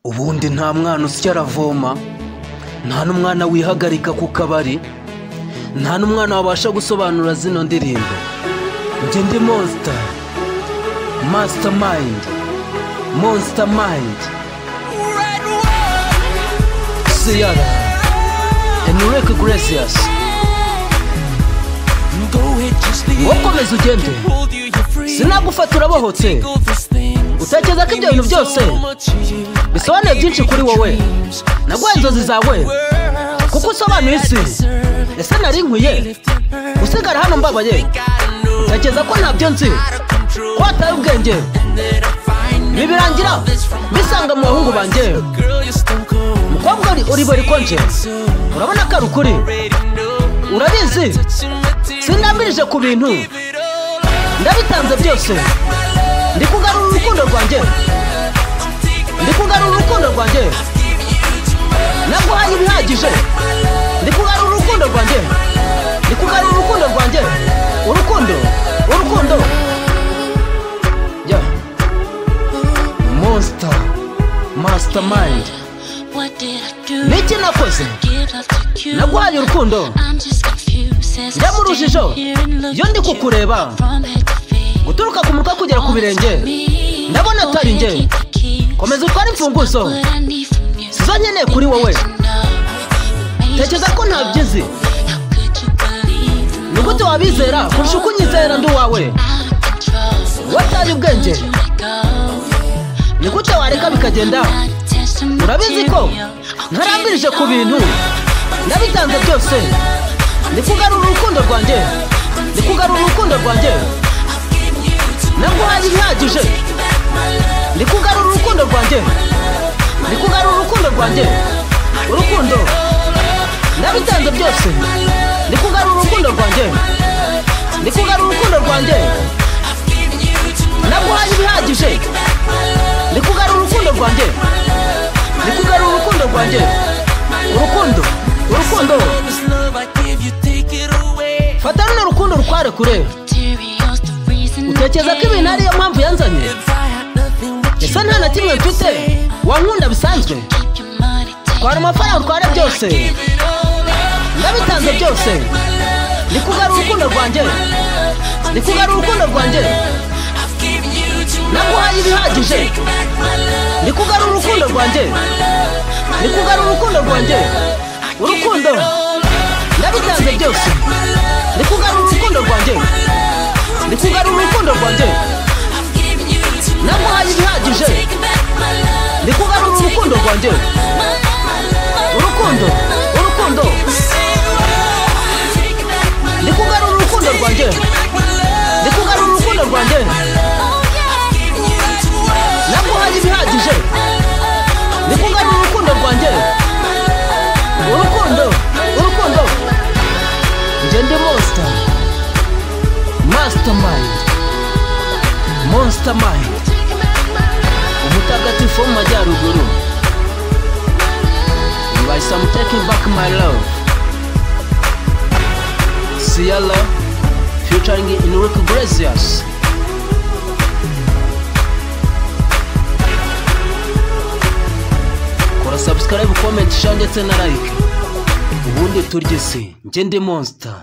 ubundi nta mwana usya aravoma, nta n'umwana wihagarika ku kabari, nta n'umwana wabasha gusobanura zino ndirimbo. Njye ndi Monster, Mastermind, Monster Mind, Sierra, Enrique Iglesias. Wokomeza ugende, sinagufata urabohotse. Utekereza ko ibyo bintu byose bisobanuye byinshi kuri wowe, naguhaye inzozi zawe kuko usobanuye isi. Ese nari nkwiye usigara hano mbabaye? Utekereza ko ntabyo nzi, ko wataye ubwenge? Bibirangira bisanga mu bahungu banjye. Mukobwa uri bari konje, urabona ko ari ukuri, urabizi sinamirije ku bintu, ndabitanze byose. Ndi kugarura urukundo rwanjye, ndi kugarura urukundo rwanjye, naguhaye ibihagije. Ndi kugarura urukundo rwanjye, ndi kugarura urukundo rwanjye. Urukundo, urukundo. Yeah. Monster, Mastermind. Niki nakoze? Naguhaye urukundo, njya mu rujijo iyo ndi kukureba. Guturuka ku mutwe kugera ku birenge ndabona atari njye. Komeza utware imfunguzo, sizo nkeneye kuri wowe. Tekereza ko ntabyizi, ni gute wabizera kurusha uko unyizera ndi uwawe? Wataye ubwenge, ni gute wareka bikagenda? Urabizi ko ntarambirije ku bintu, ndabitanze byose. Ndi kugarura urukundo rwanjye, ndi kugarura urukundo rwanjye, naguhaye ibihagije. Ndi kugarura urukundo rwanjye, ndi kugarura urukundo rwanjye. Urukundo, ndabitanze byose. Ndi kugarura urukundo rwanjye, ndi kugarura urukundo rwanjye, naguhaye ibihagije. Ndi kugarura urukundo rwanjye, ndi kugarura urukundo rwanjye. Urukundo, urukundo. Fata runo rukundo rutware kure. Utekereza ko ibintu ariyo mpamvu yanzanye? Ese nta na kimwe mfite wankunda bisanzwe? Twara amafaranga utware byose, ndabitanze byose. Ndi kugarura urukundo rwanjye, ndi kugarura urukundo rwanjye, naguhaye ibihagije. Ndi kugarura urukundo rwanjye, ndi kugarura urukundo rwanjye. Urukundo, ndabitanze byose. Ndi kugarura urukundo rwanjye, ndi kugarura urukundo rwanjye, naguhaye ibihagije. Ndi kugarura urukundo rwanjye. Urukundo, urukundo. Ndi kugarura urukundo rwanjye, ndi kugarura urukundo rwanjye, naguhaye ibihagije. Ndi kugarura urukundo rwanjye. Urukundo, urukundo. Njye ndi Monster, Mastermind, Monster Mind, umutagatifu wo mu majyaruguru. Mbaisa I'm taking back my love. Sierra featuring Enrique Iglesias. Kora subscribe, comment, share ndetse na like, ubundi turye isi. Njye ndi Monster.